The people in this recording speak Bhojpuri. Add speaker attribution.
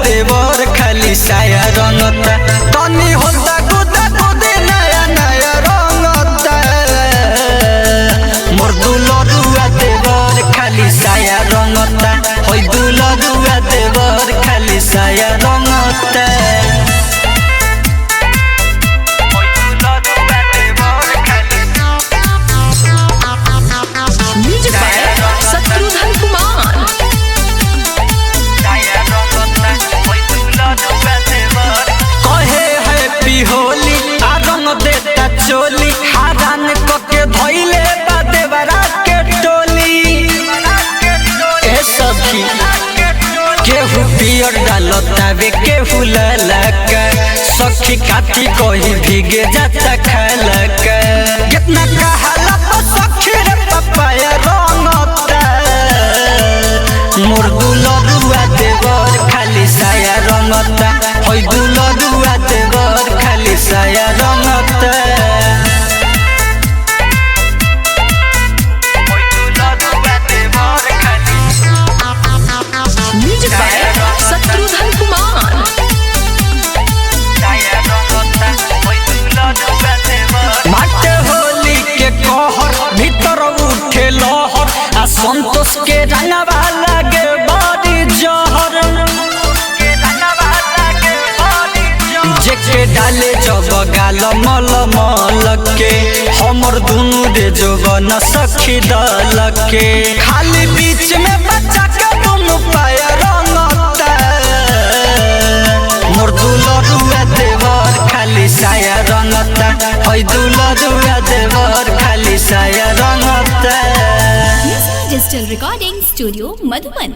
Speaker 1: देवर खाली साया रंगता तनी होता गुदा गुदे नया नया रंगता मोर दुलरुआ देवर खाली साया रंगता होय दुलरुआ देवर खाली साया रंगता चोली हारान कके धइले बा देवरा के टोली ए सखी केहू पियर डालतावे केहू ललका सखी काटी कही भीगे जाता खलका कितना कहला तो सखी रे पपाया रंगता मोर दुलरुआ देवर खाली साया रंगता होय दुलरुआ देवर खाली साया रंगता संतोष के रंगवा लगे बड़ी जहर जेके डाले जब गाल मल मल के हमर दुनु रे जोगन सखी दल के खाली बीच में बच्चा के दुनु पाया रंगता मोर दुलरुआ देवर खाली साया रंगता होय दुलरुआ देवर खाली साया रंगता
Speaker 2: डिजिटल रिकॉर्डिंग स्टूडियो मधुबन।